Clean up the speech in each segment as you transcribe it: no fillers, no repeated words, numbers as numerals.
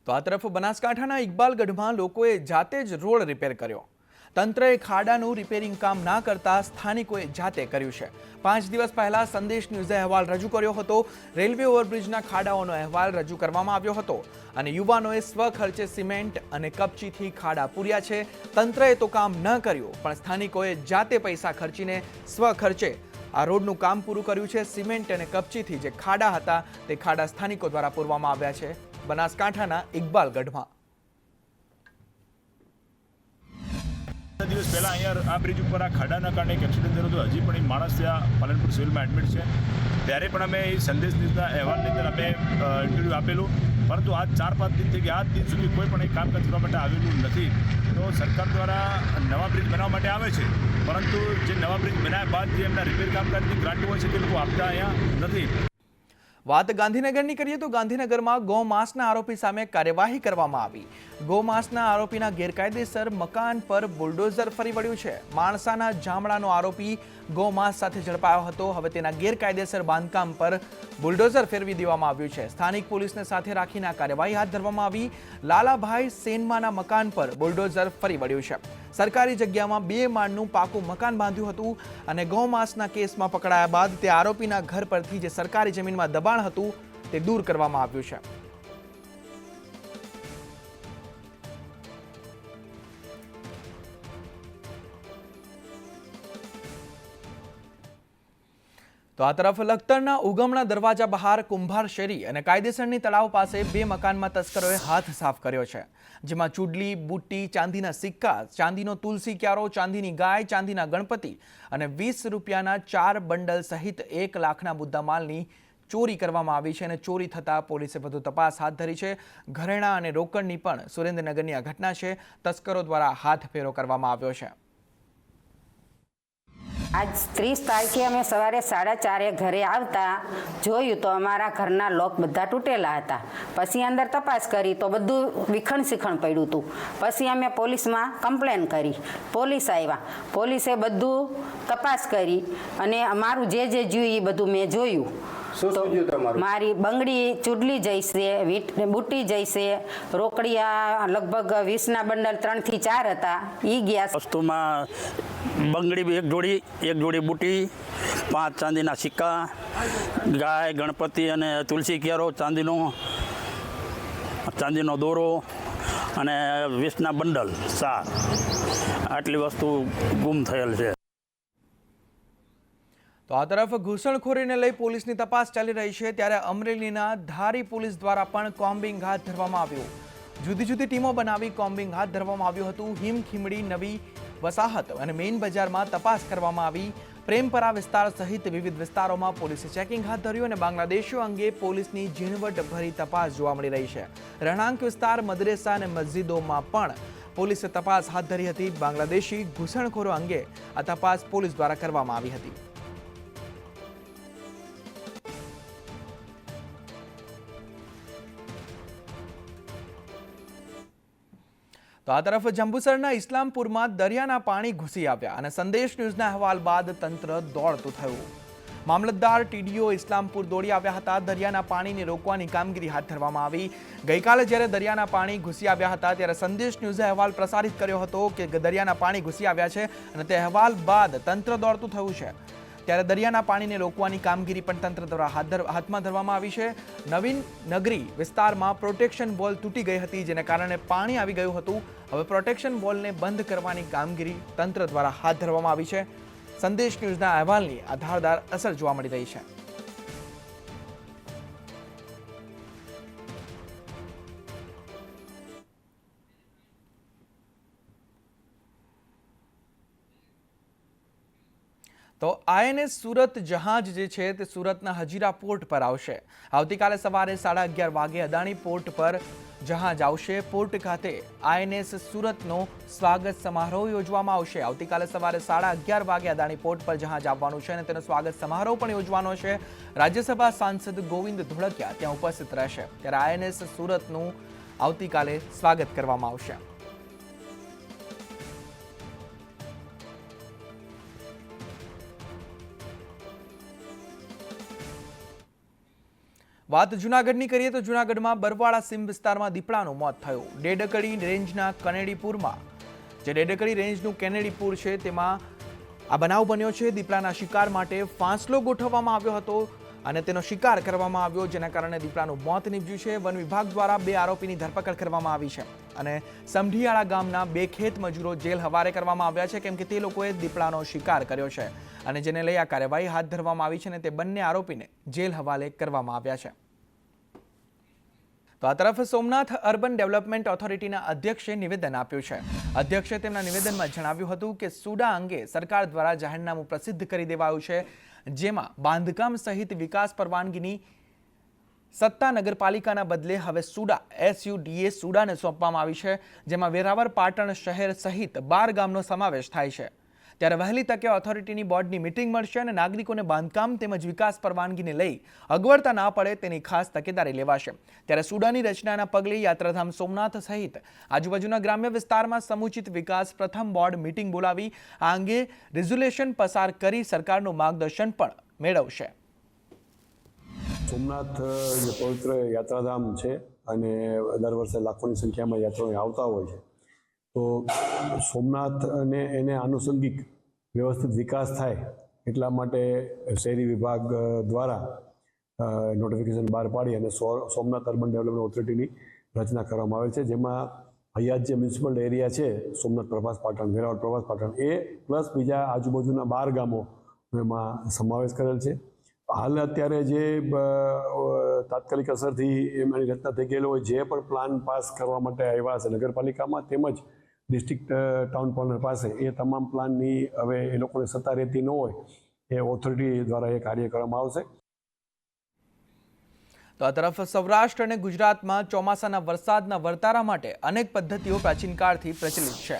તો આ તરફ બનાસકાંઠાના ઇકબાલગઢમાં લોકોએ જાતે જ રોડ રિપેર કર્યો. તંત્રએ ખાડાનું રિપેરિંગ કામ ના કરતા સ્થાનિકોએ જાતે કર્યું છે. 5 દિવસ પહેલા સંદેશ ન્યૂઝે અહેવાલ રજૂ કર્યો હતો. રેલવે ઓવરબ્રિજના ખાડાઓનો અહેવાલ રજૂ કરવામાં આવ્યો હતો અને યુવાનોએ સ્વખર્ચે સિમેન્ટ અને કપચીથી ખાડા પૂર્યા છે. તંત્રએ તો કામ ન કર્યું, પણ સ્થાનિકોએ જાતે પૈસા ખર્ચીને સ્વખર્ચે આ રોડનું કામ પૂરું કર્યું છે. સિમેન્ટ અને કપચીથી જે ખાડા હતા તે ખાડા સ્થાનિકો દ્વારા પૂરવામાં આવ્યા છે. બનાસકાંઠાના ઇકબાલગઢમાં દિવસ પહેલા અહીંયા આ બ્રિજ ઉપર આ ખાડાના કારણે એક એક્સિડન્ટ થયો હતો. હજી પણ એ માણસ ત્યાં પાલનપુર સિવિલમાં એડમિટ છે. ત્યારે પણ અમે એ સંદેશ ન્યૂઝના અહેવાલની અંદર અમે ઇન્ટરવ્યૂ આપેલું, પરંતુ આજ 4-5 દિન થઈ ગયા, આજ દિન સુધી કોઈ પણ એ કામકાજ કરવા માટે આવેલું નથી. તો સરકાર દ્વારા નવા બ્રિજ બનાવવા માટે આવે છે, પરંતુ જે નવા બ્રિજ બનાવ્યા બાદ જે એમના રિપેર કામકાજની ગ્રાન્ટ હોય છે તે લોકો આપતા અહીંયા નથી. વાત ગાંધીનગરની કરીએ તો ગાંધીનગરમાં ગૌમાંસના આરોપી સામે કાર્યવાહી કરવામાં આવી. ગૌમાંસના આરોપીના ગેરકાયદેસર મકાન પર બુલડોઝર ફરી વળ્યું છે. માણસાના જામડાનો આરોપી ગૌમાંસ સાથે ઝડપાયો હતો. હવે તેના ગેરકાયદેસર બાંધકામ પર બુલડોઝર ફેરવી દેવામાં આવ્યું છે. સ્થાનિક પોલીસને સાથે રાખીને આ કાર્યવાહી હાથ ધરવામાં આવી. લાલાભાઈ સેનમાના મકાન પર બુલડોઝર ફરી વળ્યું છે. સરકારી જગ્યામાં 2 માળનું પાકું મકાન બાંધ્યું હતું અને ગૌમાંસના કેસમાં પકડાયા બાદ તે આરોપીના ઘર પરથી જે સરકારી જમીનમાં દબાણ હતું તે દૂર કરવામાં આવ્યું છે. તો આ તરફ લખતરના ઉગમણા દરવાજા બહાર કુંભાર શેરી અને કાયદેસરની તળાવ પાસે 2 મકાનમાં તસ્કરોએ હાથ સાફ કર્યો છે. જેમાં ચૂડલી, બુટ્ટી, ચાંદીના સિક્કા, ચાંદીનો તુલસી ક્યારો, ચાંદીની ગાય, ચાંદીના ગણપતિ અને 20 રૂપિયાના 4 બંડલ સહિત 1 લાખના મુદ્દામાલની ચોરી કરવામાં આવી છે. અને ચોરી થતાં પોલીસે વધુ તપાસ હાથ ધરી છે. ઘરેણાં અને રોકડની પણ સુરેન્દ્રનગરની આ ઘટના છે. તસ્કરો દ્વારા હાથ ફેરો કરવામાં આવ્યો છે. આજ 30 તારીખે અમે સવારે 4:30 ઘરે આવતા જોયું તો અમારા ઘરના લોક બધા તૂટેલા હતા. પછી અંદર તપાસ કરી તો બધું વિખણ શીખણ પડ્યું હતું. પછી અમે પોલીસમાં કમ્પ્લેન કરી. પોલીસ આવ્યા, પોલીસે બધું તપાસ કરી અને અમારું જે જોયું એ બધું મેં જોયું. મારી બંગડી ચૂડલી જઈશે, બુટ્ટી જઈશે, રોકડિયા લગભગ 20ના બંડલ 3 થી 4 હતા એ ગયા. વસ્તુમાં બંગડી એક જોડી બુટ્ટી, 5 ચાંદીના સિક્કા, ગાય, ગણપતિ અને તુલસી ક્યારો, ચાંદીનો દોરો અને 20ના બંડલ 4 આટલી વસ્તુ ગુમ થયેલ છે. તો આ તરફ ઘૂસણખોરીને લઈ પોલીસની તપાસ ચાલી રહી છે. ત્યારે અમરેલીના ધારી પોલીસ દ્વારા પણ કોમ્બિંગ હાથ ધરવામાં આવ્યું. જુદી જુદી ટીમો બનાવી કોમ્બિંગ હાથ ધરવામાં આવ્યું હતું. હિમખીમડી, નવી વસાહત અને મેઇન બજારમાં તપાસ કરવામાં આવી. પ્રેમપરા વિસ્તાર સહિત વિવિધ વિસ્તારોમાં પોલીસે ચેકિંગ હાથ ધર્યું અને બાંગ્લાદેશીઓ અંગે પોલીસની ઝીણવટભરી તપાસ જોવા મળી રહી છે. રહેણાંક વિસ્તાર, મદરેસા અને મસ્જિદોમાં પણ પોલીસે તપાસ હાથ ધરી હતી. બાંગ્લાદેશી ઘૂસણખોરો અંગે આ તપાસ પોલીસ દ્વારા કરવામાં આવી હતી. તો આ તરફ જંબુસરના ઇસ્લામપુરમાં દરિયાના પાણી ઘૂસી આવ્યા અને સંદેશ ન્યૂઝના અહેવાલ બાદ તંત્ર દોડતું થયું. મામલતદાર, ટીડીઓ ઇસ્લામપુર દોડી આવ્યા હતા. દરિયાના પાણીને રોકવાની કામગીરી હાથ ધરવામાં આવી. ગઈકાલે જ્યારે દરિયાના પાણી ઘૂસી આવ્યા હતા ત્યારે સંદેશ ન્યૂઝે અહેવાલ પ્રસારિત કર્યો હતો કે દરિયાના પાણી ઘૂસી આવ્યા છે અને તે અહેવાલ બાદ તંત્ર દોડતું થયું છે. ત્યારે દરિયાના પાણીને રોકવાની કામગીરી પણ તંત્ર દ્વારા હાથમાં ધરવામાં આવી છે. નવીન નગરી વિસ્તારમાં પ્રોટેક્શન વોલ તૂટી ગઈ હતી, જેને કારણે પાણી આવી ગયું હતું. હવે પ્રોટેક્શન વોલને બંધ કરવાની કામગીરી તંત્ર દ્વારા હાથ ધરવામાં આવી છે. સંદેશ ન્યૂઝના અહેવાલની આ ધારદાર અસર જોવા મળી રહી છે. તો આઈએનએસ સુરત જહાજ જે છે તે સુરતના હજીરા પોર્ટ પર આવશે. આવતીકાલે સવારે 11:30 વાગે અદાણી પોર્ટ પર જહાજ આવશે. પોર્ટ ખાતે આઈએનએસ સુરતનો સ્વાગત સમારોહ યોજવામાં આવશે. આવતીકાલે સવારે 11:30 વાગે અદાણી પોર્ટ પર જહાજ આવવાનું છે અને તેનો સ્વાગત સમારોહ પણ યોજવાનો છે. રાજ્યસભા સાંસદ ગોવિંદ ધોળકિયા ત્યાં ઉપસ્થિત રહેશે. ત્યારે આઈએનએસ સુરતનું આવતીકાલે સ્વાગત કરવામાં આવશે. વાત જૂનાગઢની કરીએ તો જૂનાગઢમાં બરવાળા સીમ વિસ્તારમાં દીપડાનું મોત થયું. ડેડકડી રેન્જના કનેડીપુરમાં, જે ડેડકડી રેન્જનું કેનેડીપુર છે તેમાં આ બનાવ બન્યો છે. દીપડાના શિકાર માટે ફાંસલો ગોઠવવામાં આવ્યો હતો અને તેનો શિકાર કરવામાં આવ્યો, જેના કારણે દીપડાનું મોત નીપજ્યું છે. વન વિભાગ દ્વારા 2 આરોપીની ધરપકડ કરવામાં આવી છે અને સમઢિયાળા ગામના 2 ખેત મજૂરો જેલ હવાલે કરવામાં આવ્યા છે, કેમ કે તે લોકોએ દીપડાનો શિકાર કર્યો છે અને જેને લઈ આ કાર્યવાહી હાથ ધરવામાં આવી છે અને તે બંને આરોપીને જેલ હવાલે કરવામાં આવ્યા છે. તો આ તરફ સોમનાથ અર્બન ડેવલપમેન્ટ ઓથોરિટીના અધ્યક્ષે નિવેદન આપ્યું છે. અધ્યક્ષે તેમના નિવેદનમાં જણાવ્યું હતું કે સુડા અંગે સરકાર દ્વારા જાહેરનામું પ્રસિદ્ધ કરી દેવાયું છે, જેમાં બાંધકામ સહિત વિકાસ પરવાનગીની સત્તા નગરપાલિકાના બદલે હવે સુડા SUDA સુડાને સોંપવામાં આવી છે, જેમાં વેરાવળ પાટણ શહેર સહિત 12 ગામનો સમાવેશ થાય છે. ત્યારે વહેલી તકે ઓથોરિટીની બોર્ડની મીટિંગ મળશે અને નાગરિકોને બાંધકામ તેમજ વિકાસ પરવાનગીને લઈ અગવડતા ના પડે તેની ખાસ તકેદારી લેવાશે. ત્યારે સુડાની રચનાના પગલે યાત્રાધામ સોમનાથ સહિત આજુબાજુના ગ્રામ્ય વિસ્તારમાં સમુચિત વિકાસ પ્રથમ બોર્ડ મીટિંગ બોલાવી આ અંગે રિઝોલ્યુશન પસાર કરી સરકારનું માર્ગદર્શન પણ મેળવશે. સોમનાથ જે પવિત્ર યાત્રાધામ છે અને દર વર્ષે લાખોની સંખ્યામાં યાત્રાળુઓ આવતા હોય છે, તો સોમનાથ અને એને આનુષંગિક વ્યવસ્થિત વિકાસ થાય એટલા માટે શહેરી વિભાગ દ્વારા નોટિફિકેશન બહાર પાડી અને સોમનાથ અર્બન ડેવલપમેન્ટ ઓથોરિટીની રચના કરવામાં આવે છે, જેમાં હયાત જે મ્યુનિસિપલ એરિયા છે સોમનાથ પ્રભાસ પાટણ, વેરાવળ પ્રભાસ પાટણ, એ પ્લસ બીજા આજુબાજુના 12 ગામો એમાં સમાવેશ કરેલ છે. હાલ અત્યારે જે તાત્કાલિક અસરથી એમાંની રચના થઈ ગયેલો હોય, જે પણ પ્લાન પાસ કરવા માટે આવ્યા છે નગરપાલિકામાં તેમજ ડિસ્ટ્રિક્ટ ટાઉન પ્લાનર પાસે, એ તમામ પ્લાનની હવે એ લોકોને સત્તા રહેતી ન હોય એ ઓથોરિટી દ્વારા એ કાર્ય કરવામાં આવશે. તો આ તરફ સૌરાષ્ટ્ર અને ગુજરાતમાં ચોમાસાના વરસાદના વર્તારા માટે અનેક પદ્ધતિઓ પ્રાચીન કાળથી પ્રચલિત છે.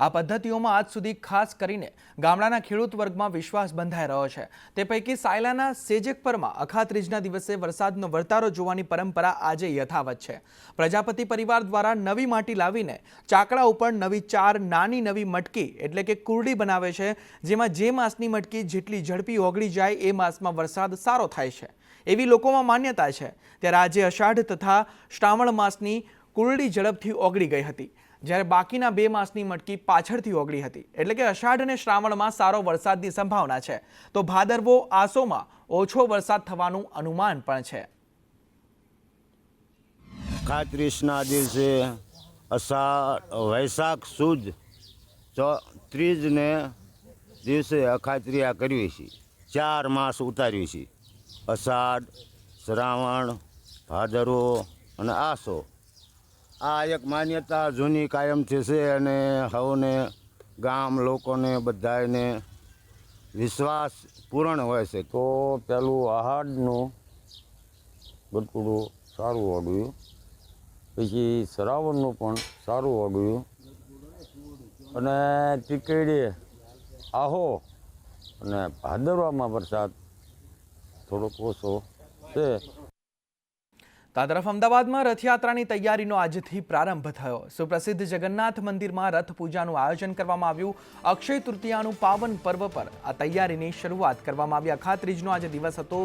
આ પદ્ધતિઓમાં આજ સુધી ખાસ કરીને ગામડાના ખેડૂત વર્ગમાં વિશ્વાસ બંધાઈ રહ્યો છે. તે પૈકી સાયલાના સેજેકપરમાં અખાત્રીજના દિવસે વરસાદનો વર્તારો જોવાની પરંપરા આજે યથાવત છે. પ્રજાપતિ પરિવાર દ્વારા નવી માટી લાવીને ચાકડા ઉપર નવી 4 નાની નવી મટકી એટલે કે કુરડી બનાવે છે, જેમાં જે માસની મટકી જેટલી ઝડપી ઓગળી જાય એ માસમાં વરસાદ સારો થાય છે, એવી લોકોમાં માન્યતા છે. ત્યારે આજે અષાઢ તથા શ્રાવણ માસની કુરડી ઝડપથી ઓગળી ગઈ હતી, જ્યારે બાકીના 2 માસની મટકી પાછળથી ઓગળી હતી. એટલે કે અષાઢ અને શ્રાવણમાં સારો વરસાદની સંભાવના છે, તો ભાદરવો આસોમાં ઓછો વરસાદ થવાનું અનુમાન પણ છે. અખાત્રીજના દિવસે વૈશાખ સુદ 30ને દિવસે અખાત્રિયા કરવી છે. 4 માસ ઉતારવી છે: અષાઢ, શ્રાવણ, ભાદરવો અને આસો. આ એક માન્યતા જૂની કાયમથી છે અને સૌને ગામ લોકોને બધાને વિશ્વાસ પૂર્ણ હોય છે. તો પેલું આહાડનું બટકુડું સારું ઓગળ્યું, પછી શ્રાવણનું પણ સારું ઓગળ્યું અને ટીકડી આહો અને ભાદરવામાં વરસાદ થોડોક ઓછો છે. આ તરફ અમદાવાદમાં રથયાત્રાની તૈયારીનો આજથી પ્રારંભ થયો. સુપ્રસિદ્ધ જગન્નાથ મંદિરમાં રથ પૂજાનું આયોજન કરવામાં આવ્યું. અક્ષય તૃતીયાનું પાવન પર્વ પર આ તૈયારીની શરૂઆત કરવામાં આવી. અખાત્રીજનો આજે દિવસ હતો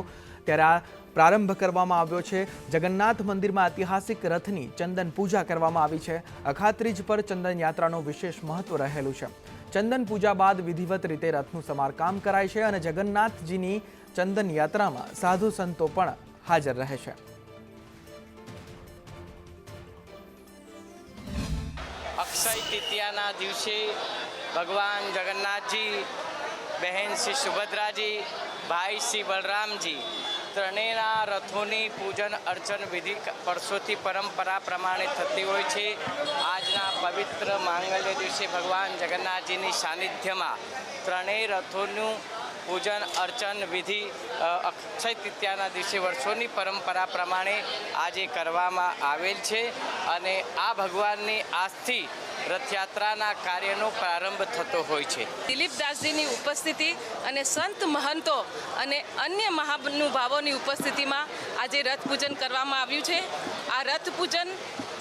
ત્યારે આ પ્રારંભ કરવામાં આવ્યો છે. જગન્નાથ મંદિરમાં ઐતિહાસિક રથની ચંદન પૂજા કરવામાં આવી છે. અખાત્રીજ પર ચંદન યાત્રાનું વિશેષ મહત્વ રહેલું છે. ચંદન પૂજા બાદ વિધિવત રીતે રથનું સમારકામ કરાય છે અને જગન્નાથજીની ચંદન યાત્રામાં સાધુ સંતો પણ હાજર રહે છે. અક્ષય તૃતીયાના દિવસે ભગવાન જગન્નાથજી, બહેન શ્રી સુભદ્રાજી, ભાઈ શ્રી બલરામજી ત્રણેયના રથોની પૂજન અર્ચન વિધિ વર્ષોથી પરંપરા પ્રમાણે થતી હોય છે. આજના પવિત્ર માંગલ્ય દિવસે ભગવાન જગન્નાથજીની સાનિધ્યમાં ત્રણેય રથોનું પૂજન અર્ચન વિધિ અક્ષય તૃતીયાના દિવસે વર્ષોની પરંપરા પ્રમાણે આજે કરવામાં આવેલ છે અને આ ભગવાનની આજથી રથયાત્રાના કાર્યનો પ્રારંભ થતો હોય છે. દિલીપદાસજીની ઉપસ્થિતિ અને સંત મહંતો અને અન્ય મહાનુભાવોની ઉપસ્થિતિમાં આજે રથ પૂજન કરવામાં આવ્યું છે. આ રથ પૂજન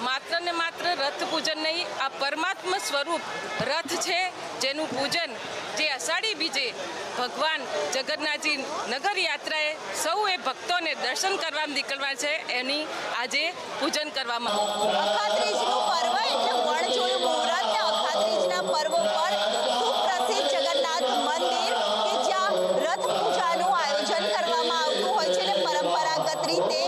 માત્ર ને માત્ર રથ પૂજન નહીં, આ પરમાત્મા સ્વરૂપ રથ છે જેનું પૂજન જે અષાઢી બીજે ભગવાન જગન્નાથજી નગર યાત્રાએ સૌએ ભક્તોને દર્શન કરવા નીકળવા છે, એની આજે પૂજન કરવામાં અખાત્રીજનું પર્વ એટલે વણજોયું મુહૂર્ત ને અખાત્રીજના પર્વ પર સુપ્રસિદ્ધ જગન્નાથ મંદિર કે જ્યાં રથ પૂજાનું આયોજન કરવામાં આવતું હોય છે ને પરંપરાગત રીતે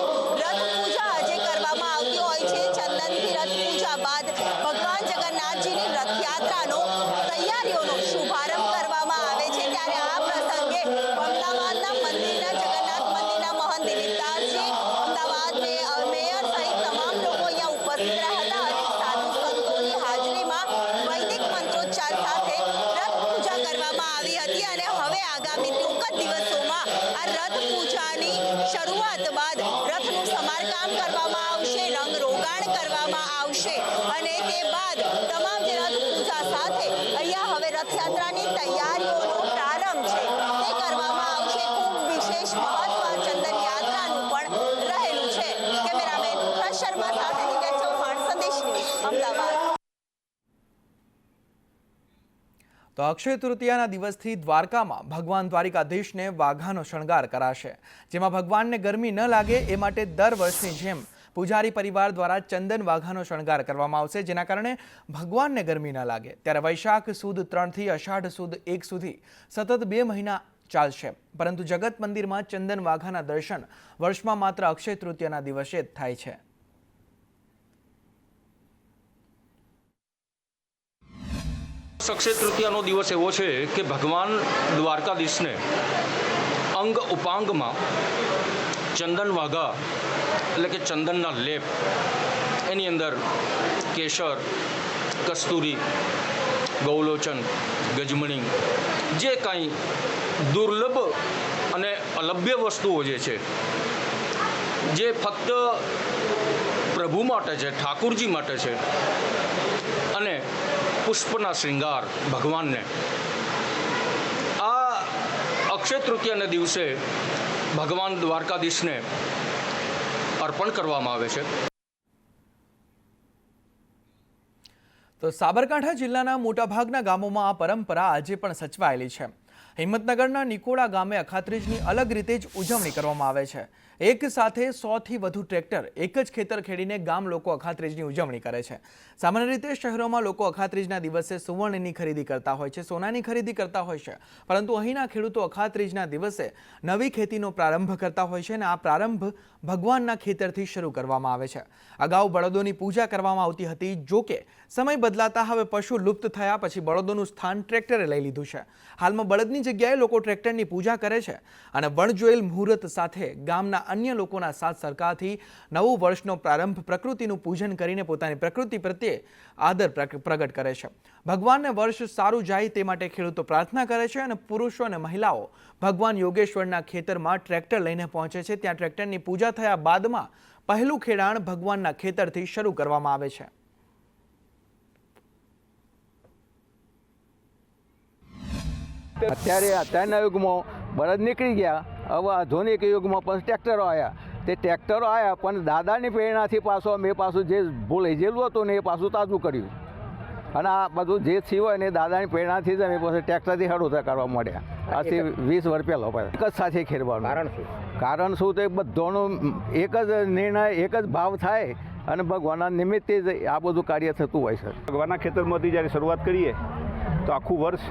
રથ પૂજા આજે કરવામાં આવતી હોય છે। ચંદનથી રથ પૂજા બાદ ભગવાન જગન્નાથજીની રથયાત્રાનો તૈયારીઓનો શુભારંભ કરવામાં આવે છે। ત્યારે આ પ્રસંગે અમદાવાદના મંદિરના જગન્નાથ મંદિરના મહંત દિલીપદાસજી, અમદાવાદ મેયર સહિત તમામ લોકો અહીંયા ઉપસ્થિત રહ્યા હતા અને સાધુ સંતોની હાજરીમાં વૈદિક મંત્રોચ્ચાર સાથે રથ પૂજા કરવામાં આવી હતી અને હવે આગામી ટૂંક જ દિવસોમાં આ રથ પૂજાની શરૂઆત બાદ રથનું સમારકામ કરવામાં આવશે, રંગ રોગાણ કરવામાં આવશે અને તે બાદ તમામ જે રથ પૂજા સાથે અહીંયા હવે રથયાત્રાની તૈયારીઓનો પ્રારંભ છે તે કરવામાં આવશે। ખૂબ વિશેષ મહત્વ ચંદન યાત્રાનું પણ રહેલું છે। કેમેરામેન હર્ષ શર્મા સાથે દિવ્યા ચૌહાણ, સંદેશ ન્યૂઝ, અમદાવાદ। તો અક્ષય તૃતીયાના દિવસથી દ્વારકામાં ભગવાન દ્વારિકાધીશને વાઘાનો શણગાર કરાશે, જેમાં ભગવાનને ગરમી ન લાગે એ માટે દર વર્ષની જેમ પૂજારી પરિવાર દ્વારા ચંદન વાઘાનો શણગાર કરવામાં આવશે, જેના કારણે ભગવાનને ગરમી ન લાગે। ત્યારે વૈશાખ સુદ 3 થી અષાઢ સુદ 1 સુધી સતત 2 મહિના ચાલશે, પરંતુ જગત મંદિરમાં ચંદન વાઘાના દર્શન વર્ષમાં માત્ર અક્ષય તૃતીયાના દિવસે જ થાય છે। અક્ષય તૃતીયાનો દિવસ એવો છે કે ભગવાન દ્વારકાધીશને અંગ ઉપાંગમાં ચંદન વાઘા એટલે કે ચંદનના લેપ, એની અંદર કેસર, કસ્તુરી, ગૌલોચન, ગજમણી, જે કાંઈ દુર્લભ અને અલભ્ય વસ્તુઓ જે છે, જે ફક્ત પ્રભુ માટે છે, ઠાકુરજી માટે છે, અને પુષ્પના શ્રૃંગાર ભગવાનને આ અક્ષય તૃતીયાના દિવસે ભગવાન દ્વારકાધીશને અર્પણ કરવામાં આવે છે। તો સાબરકાંઠા જિલ્લાના મોટાભાગના ગામોમાં આ પરંપરા આજે પણ સચવાયેલી છે। હિંમતનગરના નિકોડા ગામે અખાત્રીજની અલગ રીતે જ ઉજવણી કરવામાં આવે છે। એક સાથે 100થી વધુ ટ્રેક્ટર એક જ ખેતર ખેડીને ગામ લોકો અખાત્રીજની ઉજવણી કરે છે। સામાન્ય રીતે શહેરોમાં લોકો અખાત્રીજના દિવસે સુવર્ણની ખરીદી કરતા હોય છે, સોનાની ખરીદી કરતા હોય છે, પરંતુ અહીંના ખેડૂતો અખાત્રીજના દિવસે નવી ખેતીનો પ્રારંભ કરતા હોય છે અને આ પ્રારંભ ભગવાનના ખેતરથી શરૂ કરવામાં આવે છે। અગાઉ બળદોની પૂજા કરવામાં આવતી હતી, જો કે સમય બદલાતા હવે પશુ લુપ્ત થયા પછી બળદોનું સ્થાન ટ્રેક્ટરે લઈ લીધું છે। હાલમાં બળદની જગ્યાએ લોકો ટ્રેક્ટરની પૂજા કરે છે અને વણજોયેલ મુહૂર્ત સાથે ગામના અન્ય લોકોના સાથ સરકારથી નવું વર્ષનો પ્રારંભ પ્રકૃતિનું પૂજન કરીને પોતાની પ્રકૃતિ પ્રત્યે આદર પ્રગટ કરે છે। ભગવાનને વર્ષ સારું જાય તે માટે ખેડૂતો પ્રાર્થના કરે છે અને પુરુષો અને મહિલાઓ ભગવાન યોગેશ્વરના ખેતરમાં ટ્રેક્ટર લઈને પહોંચે છે। ત્યાં ટ્રેક્ટરની પૂજા થયા બાદમાં પહેલું ખેડાણ ભગવાનના ખેતરથી શરૂ કરવામાં આવે છે। અત્યારના યુગમાં બળદ નીકળી ગયા, હવે આધુનિક યુગમાં પણ ટ્રેક્ટરો આવ્યા। તે ટ્રેક્ટરો આવ્યા પણ દાદાની પ્રેરણાથી પાછું જે ભૂલાઈ હતું ને એ પાછું તાજું કર્યું અને આ બધું જે થયું હોય ને દાદાની પ્રેરણાથી જ અમે પછી ટ્રેક્ટરથી હળુતા કરવા માંડ્યા। આજથી 20 વર્ષ પહેલાં એક જ સાથે ખેડવાનું કારણ શું? તો બધાનો એક જ નિર્ણય, એક જ ભાવ થાય અને ભગવાનના નિમિત્તે જ આ બધું કાર્ય થતું હોય છે। ભગવાનના ખેતરમાંથી જ્યારે શરૂઆત કરીએ તો આખું વર્ષ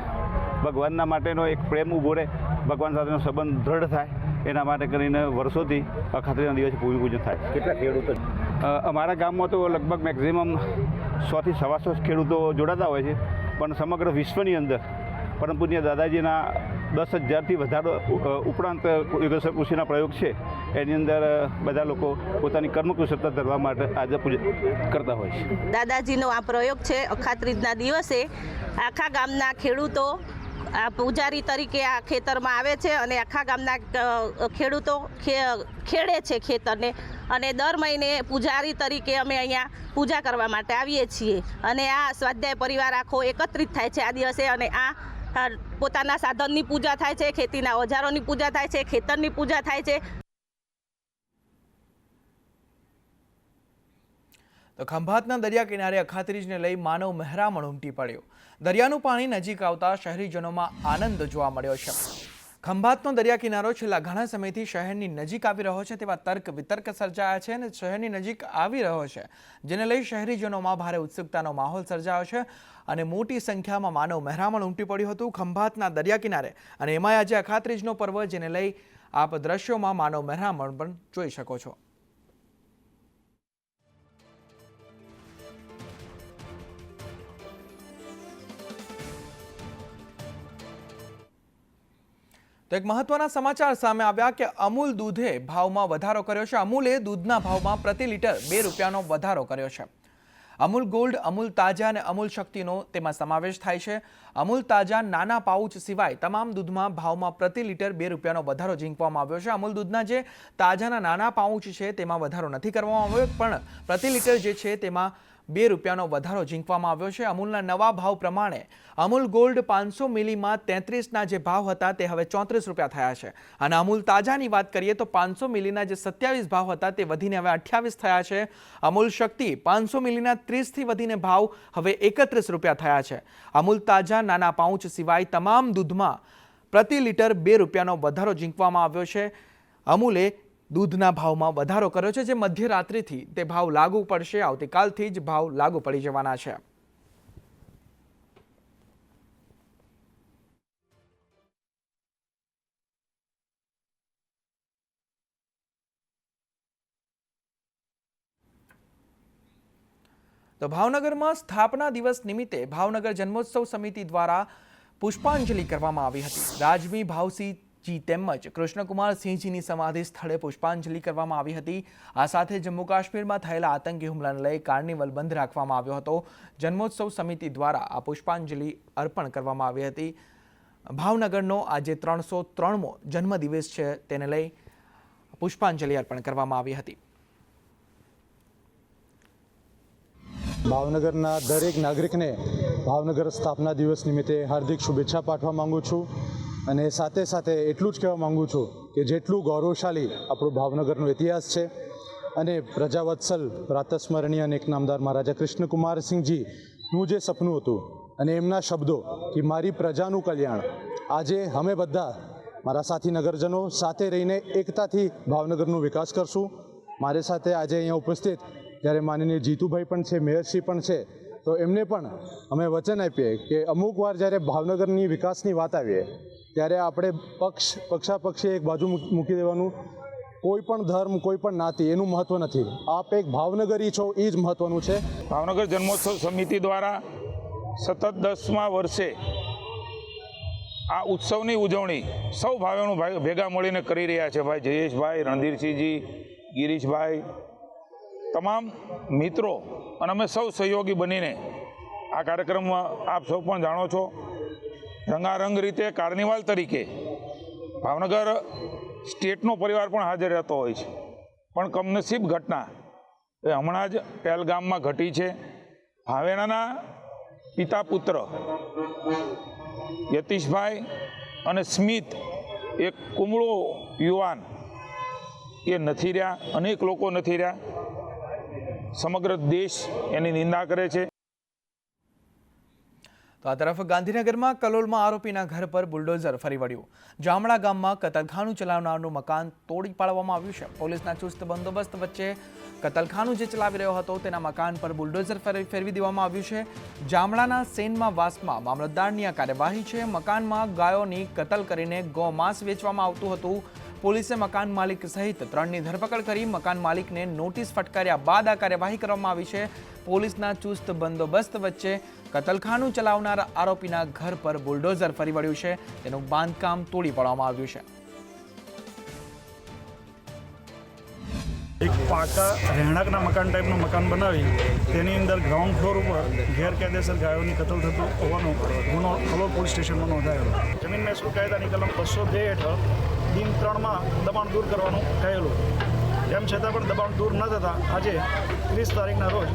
ભગવાનના માટેનો એક પ્રેમ ઊભો રહે, ભગવાન સાથેનો સંબંધ દ્રઢ થાય, એના માટે કરીને વર્ષોથી અખાત્રીજના દિવસે ભૂમિ પૂજન થાય। કેટલા ખેડૂતો? અમારા ગામમાં તો લગભગ મેક્ઝિમમ 100 થી 125 ખેડૂતો જોડાતા હોય છે, પણ સમગ્ર વિશ્વની અંદર પરમ પૂજ્ય દાદાજીના 10,000થી વધારે ઉપરાંત યોગેશ્વર કૃષિના પ્રયોગ છે, એની અંદર બધા લોકો પોતાની કર્મકુશળતા ધરવા માટે આજે પૂજન કરતા હોય છે। દાદાજીનો આ પ્રયોગ છે અખાત્રીજના દિવસે આખા ગામના ખેડૂતો આ પૂજારી તરીકે આ ખેતરમાં આવે છે અને આખા ગામના ખેડૂતો ખેડે છે ખેતરને અને દર મહિને પૂજારી તરીકે અમે અહીંયા પૂજા કરવા માટે આવીએ છીએ અને આ સ્વાધ્યાય પરિવાર આખો એકત્રિત થાય છે આ દિવસે અને આ પોતાના સાધનની પૂજા થાય છે, ખેતીના ઓજારોની પૂજા થાય છે, ખેતરની પૂજા થાય છે। તો ખંભાતના દરિયા કિનારે અખાત્રીજને લઈ માનવ મહેરામણ ઉમટી પડ્યો. દરિયાનું પાણી નજીક આવતા શહેરીજનોમાં આનંદ જોવા મળ્યો છે. ખંભાતનો દરિયા કિનારો છેલ્લા ઘણા સમયથી શહેરની નજીક આવી રહ્યો છે તેવા તર્ક વિતર્ક સર્જાયા છે અને શહેરની નજીક આવી રહ્યો છે, જેને લઈ શહેરીજનોમાં ભારે ઉત્સુકતાનો માહોલ સર્જાયો છે અને મોટી સંખ્યામાં માનવ મહેરામણ ઉમટી પડ્યું હતું ખંભાતના દરિયા કિનારે. અને એમાં આજે અખાત્રીજનો પર્વ, જેને લઈ આપ દ્રશ્યોમાં માનવ મહેરામણ પણ જોઈ શકો છો. તો એક મહત્વના સમાચાર સામે આવ્યા કે અમૂલ દૂધે ભાવમાં વધારો કર્યો છે. અમૂલે દૂધના ભાવમાં પ્રતિ લીટર 2 રૂપિયાનો વધારો કર્યો છે. અમૂલ ગોલ્ડ, અમૂલ તાજા અને અમૂલ શક્તિનો તેમાં સમાવેશ થાય છે. અમૂલ તાજા નાના પાઉચ સિવાય તમામ દૂધમાં ભાવમાં પ્રતિ લીટર 2 રૂપિયાનો વધારો ઝીંકવામાં આવ્યો છે. અમૂલ દૂધના જે તાજાના નાના પાઉચ છે તેમાં વધારો નથી કરવામાં આવ્યો, પણ પ્રતિ લીટર જે છે તેમાં 2 રૂપિયાનો વધારો ઝીંકવામાં આવ્યો છે. અમૂલના નવા ભાવ પ્રમાણે અમૂલ ગોલ્ડ 500 મિલીમાં 33ના જે ભાવ હતા તે હવે 34 રૂપિયા થયા છે. અને અમૂલ તાજાની વાત કરીએ તો 500 મિલીના જે 27 ભાવ હતા તે વધીને હવે 28 થયા છે. અમૂલ શક્તિ 500 મિલીના 30થી વધીને ભાવ હવે 31 રૂપિયા થયા છે. અમૂલ તાજા નાના પાઉચ સિવાય તમામ દૂધમાં પ્રતિ લીટર 2 રૂપિયાનો વધારો ઝીંકવામાં આવ્યો છે. અમૂલે દૂધના ભાવમાં વધારો કર્યો છે, જે મધ્યરાત્રિથી તે ભાવ લાગુ પડશે. આવતીકાલથી જ ભાવ લાગુ પડી જવાના છે. તો ભાવનગરમાં સ્થાપના દિવસ નિમિત્તે ભાવનગર જન્મોત્સવ સમિતિ દ્વારા પુષ્પાંજલિ કરવામાં આવી હતી. રાજવી ભાવસિંહજી તેમજ કૃષ્ણકુમાર સિંહજીની સમાધિ સ્થળે પુષ્પાંજલિ કરવામાં આવી હતી. આ સાથે જમ્મુ કાશ્મીરમાં થયેલા આતંકી હુમલાને લઈ કાર્નિવલ બંધ રાખવામાં આવ્યો હતો. જન્મોત્સવ સમિતિ દ્વારા આ પુષ્પાંજલિ અર્પણ કરવામાં આવી હતી. ભાવનગરનો આજે 303મો જન્મદિવસ છે, તેને લઈ પુષ્પાંજલિ અર્પણ કરવામાં આવી હતી. ભાવનગરના દરેક નાગરિકને ભાવનગર સ્થાપના દિવસ નિમિત્તે હાર્દિક શુભેચ્છા પાઠવવા માંગુ છું અને સાથે સાથે એટલું જ કહેવા માંગુ છું કે જેટલું ગૌરવશાળી આપણું ભાવનગરનો ઇતિહાસ છે અને પ્રજાવત્સલ પ્રાતસ્મરણીય અને એક નામદાર મહારાજા કૃષ્ણકુમારસિંહજીનું જે સપનું હતું અને એમના શબ્દો કે મારી પ્રજાનું કલ્યાણ, આજે અમે બધા મારા સાથી નગરજનો સાથે રહીને એકતાથી ભાવનગરનો વિકાસ કરશું. મારી સાથે આજે અહીંયા ઉપસ્થિત જ્યારે માનનીય જીતુભાઈ પણ છે, મેયરશ્રી પણ છે, તો એમને પણ અમે વચન આપીએ કે અમુક વાર જ્યારે ભાવનગરની વિકાસની વાત આવીએ ત્યારે આપણે પક્ષાપક્ષી એક બાજુ મૂકી દેવાનું. કોઈ પણ ધર્મ, કોઈ પણ જ્ઞાતિ એનું મહત્ત્વ નથી. આપ એક ભાવનગરી છો, એ જ મહત્ત્વનું છે. ભાવનગર જન્મોત્સવ સમિતિ દ્વારા સતત 10મા વર્ષે આ ઉત્સવની ઉજવણી સૌ ભાઈઓનું ભેગા મળીને કરી રહ્યા છે. ભાઈ જયેશભાઈ, રણધીરસિંહજી, ગિરીશભાઈ, તમામ મિત્રો અને અમે સૌ સહયોગી બનીને આ કાર્યક્રમમાં આપ સૌ પણ જાણો છો રંગારંગ રીતે કાર્નિવાલ તરીકે ભાવનગર સ્ટેટનો પરિવાર પણ હાજર રહેતો હોય છે. પણ કમનસીબ ઘટના એ હમણાં જ પહેલગામમાં ઘટી છે. ભાવેણાના પિતા પુત્ર યતીશભાઈ અને સ્મિત, એક કુમળો યુવાન, એ નથી રહ્યા, અનેક લોકો નથી રહ્યા. સમગ્ર દેશ એની નિંદા કરે છે. તો આ તરફ ગાંધીનગરમાં કલોલમાં આરોપીના ઘર પર બુલડોઝર ફરી વળ્યું. જામડા ગામમાં કતલખાનું ચલાવનારનું મકાન તોડી પાડવામાં આવ્યું છે. પોલીસના ચુસ્ત બંદોબસ્ત વચ્ચે કતલખાનું જે ચલાવી રહ્યો હતો તેના મકાન પર બુલડોઝર ફેરવી દેવામાં આવ્યું છે. જામડાના સેનમાં વાસમાં મામલતદારની આ કાર્યવાહી છે. મકાનમાં ગાયોની કતલ કરીને ગૌમાંસ વેચવામાં આવતું હતું. પોલીસે મકાન માલિક સહિત 3ની ધરપકડ કરી મકાન માલિકને નોટિસ ફટકાર્યા બાદ આ કાર્યવાહી કરવામાં આવી છે. પોલીસના ચુસ્ત બંદોબસ્ત વચ્ચે કતલખાનું ચલાવનાર આરોપીના ઘર પર બુલડોઝર ફરી વળ્યું છે. તેનું બાંધકામ તોડી પાડવામાં આવ્યું છે. એક પાકા રહેણાંકના મકાન ટાઈપનું મકાન બનાવી તેની અંદર ગ્રાઉન્ડ ફ્લોર ઉપર ગેરકાયદેસર ગાયોની કતલ થતું હોવાનો ગુનો કલોલ પોલીસ સ્ટેશનમાં નોંધાયેલો. જમીન મહેસૂલ કાયદાની કલમ 202 હેઠળ દિન 3માં દબાણ દૂર કરવાનું કહેલું. તેમ છતાં પણ દબાણ દૂર ન થતાં આજે 30 તારીખના રોજ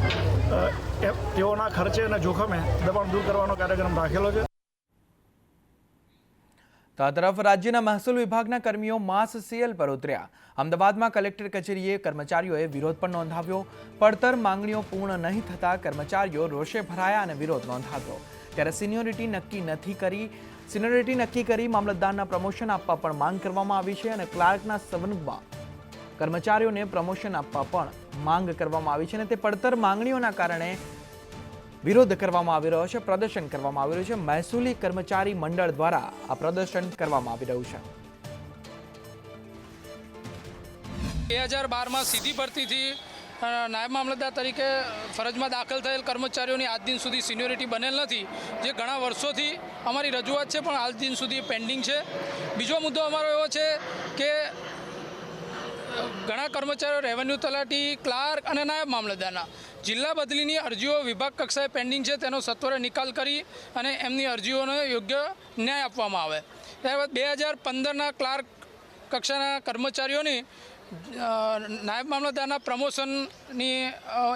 તેઓના ખર્ચે અને જોખમે દબાણ દૂર કરવાનો કાર્યક્રમ રાખેલો છે. તો આ તરફ રાજ્યના મહેસૂલ વિભાગના કર્મીઓ માસ સીએલ પર ઉતર્યા. અમદાવાદમાં કલેક્ટર કચેરીએ કર્મચારીઓએ વિરોધ પણ નોંધાવ્યો. પડતર માંગણીઓ પૂર્ણ નહીં થતા કર્મચારીઓ રોષે ભરાયા અને વિરોધ નોંધાવ્યો. ત્યારે સિનિયોરિટી નક્કી કરી મામલતદારના પ્રમોશન આપવા પણ માંગ કરવામાં આવી છે અને ક્લાર્કના સંબંધમાં કર્મચારીઓને પ્રમોશન આપવા પણ માંગ કરવામાં આવી છે અને તે પડતર માંગણીઓના કારણે વિરોધ કરવામાં આવી રહ્યો છે, પ્રદર્શન કરવામાં આવી રહ્યું છે. મહેસૂલી કર્મચારી મંડળ દ્વારા આ પ્રદર્શન કરવામાં આવી રહ્યું છે. 2012માં સીધી ભરતીથી નાયબ મામલતદાર તરીકે ફરજમાં દાખલ થયેલ કર્મચારીઓની આજ દિન સુધી સિનિયોરિટી બનેલ નથી, જે ઘણા વર્ષોથી અમારી રજૂઆત છે પણ આજ દિન સુધી પેન્ડિંગ છે. બીજો મુદ્દો અમારો એવો છે કે ઘણા કર્મચારીઓ રેવન્યુ તલાટી, ક્લાર્ક અને નાયબ મામલતદારના જિલ્લા બદલીની અરજીઓ વિભાગ કક્ષાએ પેન્ડિંગ છે, તેનો સત્વરે નિકાલ કરી અને એમની અરજીઓનો યોગ્ય ન્યાય આપવામાં આવે. ત્યારબાદ 2015ના ક્લાર્ક કક્ષાના કર્મચારીઓની નાયબ મામલતદારના પ્રમોશનની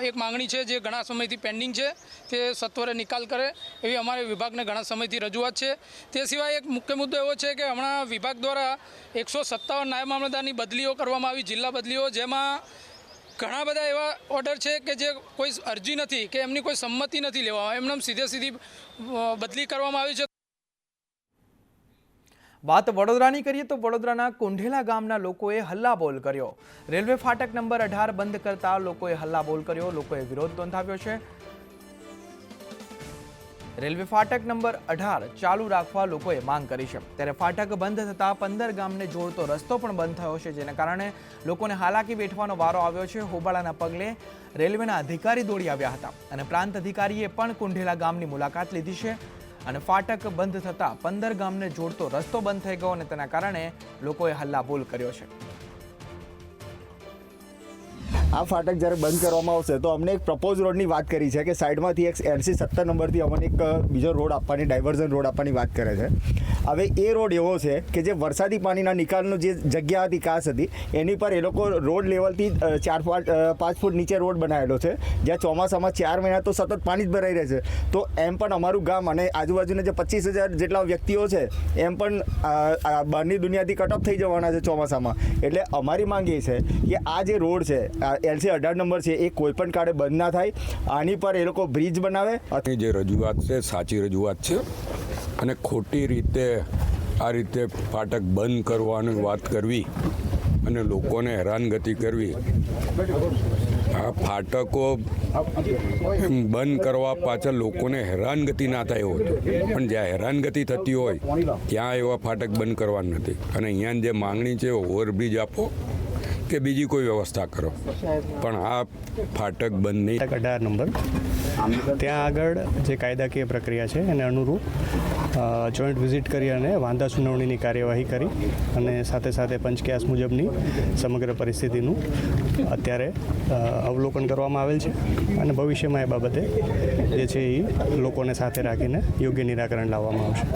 એક માંગણી છે, જે ઘણા સમયથી પેન્ડિંગ છે, તે સત્વરે નિકાલ કરે એવી અમારે વિભાગને ઘણા સમયથી રજૂઆત છે. તે સિવાય એક મુખ્ય મુદ્દો એવો છે કે હમણાં વિભાગ દ્વારા 157 નાયબ મામલતદારની બદલીઓ કરવામાં આવી, જિલ્લા બદલીઓ, જેમાં ઘણા બધા એવા ઓર્ડર છે કે જે કોઈ અરજી નથી કે એમની કોઈ સંમતિ નથી લેવામાં, એમને સીધી બદલી કરવામાં આવી છે. વાત વડોદરાની કરીએ તો વડોદરાના કુંઢેલા ગામના લોકોએ હલ્લાબોલ કર્યો. રેલવે ફાટક નંબર 18 બંધ કરતા લોકોએ હલ્લાબોલ કર્યો. લોકોએ વિરોધ નોંધાવ્યો છે. રેલવે ફાટક નંબર 18 ચાલુ રાખવા લોકોએ માંગ કરી છે. ત્યારે ફાટક બંધ થતાં 15 ગામને જોડતો રસ્તો પણ બંધ થયો છે, જેના કારણે લોકોને હાલાકી વેઠવાનો વારો આવ્યો છે. હોબાળાના પગલે રેલવેના અધિકારી દોડી આવ્યા હતા અને પ્રાંત અધિકારીએ પણ કુંઢેલા ગામની મુલાકાત લીધી છે અને ફાટક બંધ થતાં 15 ગામને જોડતો રસ્તો બંધ થઈ ગયો અને તેના કારણે લોકોએ હલ્લાબોલ કર્યો છે. આ ફાટક જ્યારે બંધ કરવામાં આવશે તો અમને એક પ્રપોઝ રોડની વાત કરી છે કે સાઈડમાંથી એક 80-70 નંબરથી અમને એક બીજો રોડ આપવાની, ડાયવર્ઝન રોડ આપવાની વાત કરે છે. હવે એ રોડ એવો છે કે જે વરસાદી પાણીના નિકાલનું જે જગ્યા હતી, કાસ હતી, એની પર એ લોકો રોડ લેવલથી 4-5 ફૂટ નીચે રોડ બનાવેલો છે, જ્યાં ચોમાસામાં 4 મહિના તો સતત પાણી જ ભરાઈ રહે છે. તો એમ પણ અમારું ગામ અને આજુબાજુના જે 25,000 જેટલા વ્યક્તિઓ છે એમ પણ બહારની દુનિયાથી કટ ઓફ થઈ જવાના છે ચોમાસામાં. એટલે અમારી માંગ એ છે કે આ જે રોડ છે, LC 18 નંબર છે, એ કોઈ પણ કાળે બંધ ના થાય. આની પર એ લોકો બ્રિજ બનાવે. જે રજૂઆત છે સાચી રજૂઆત છે અને ખોટી રીતે આ રીતે ફાટક બંધ કરવાની વાત કરવી અને લોકોને હેરાનગતિ કરવી, આ ફાટકો બંધ કરવા પાછળ લોકોને હેરાનગતિ ના થાય એવું હતું, પણ જ્યાં હેરાનગતિ થતી હોય ત્યાં એવા ફાટક બંધ કરવા નથી. અને અહીંયાની જે માંગણી છે ઓવરબ્રિજ આપો કે બીજી કોઈ વ્યવસ્થા કરો, પણ આ ફાટક બંધ નહીં. 18 નંબર ત્યાં આગળ જે કાયદાકીય પ્રક્રિયા છે એને અનુરૂપ જોઈન્ટ વિઝિટ કરી અને વાંધા સુનાવણીની કાર્યવાહી કરી અને સાથે સાથે પંચકેસ મુજબની સમગ્ર પરિસ્થિતિનું અત્યારે અવલોકન કરવામાં આવેલ છે અને ભવિષ્યમાં એ બાબતે જે છે એ લોકોને સાથે રાખીને યોગ્ય નિરાકરણ લાવવામાં આવશે.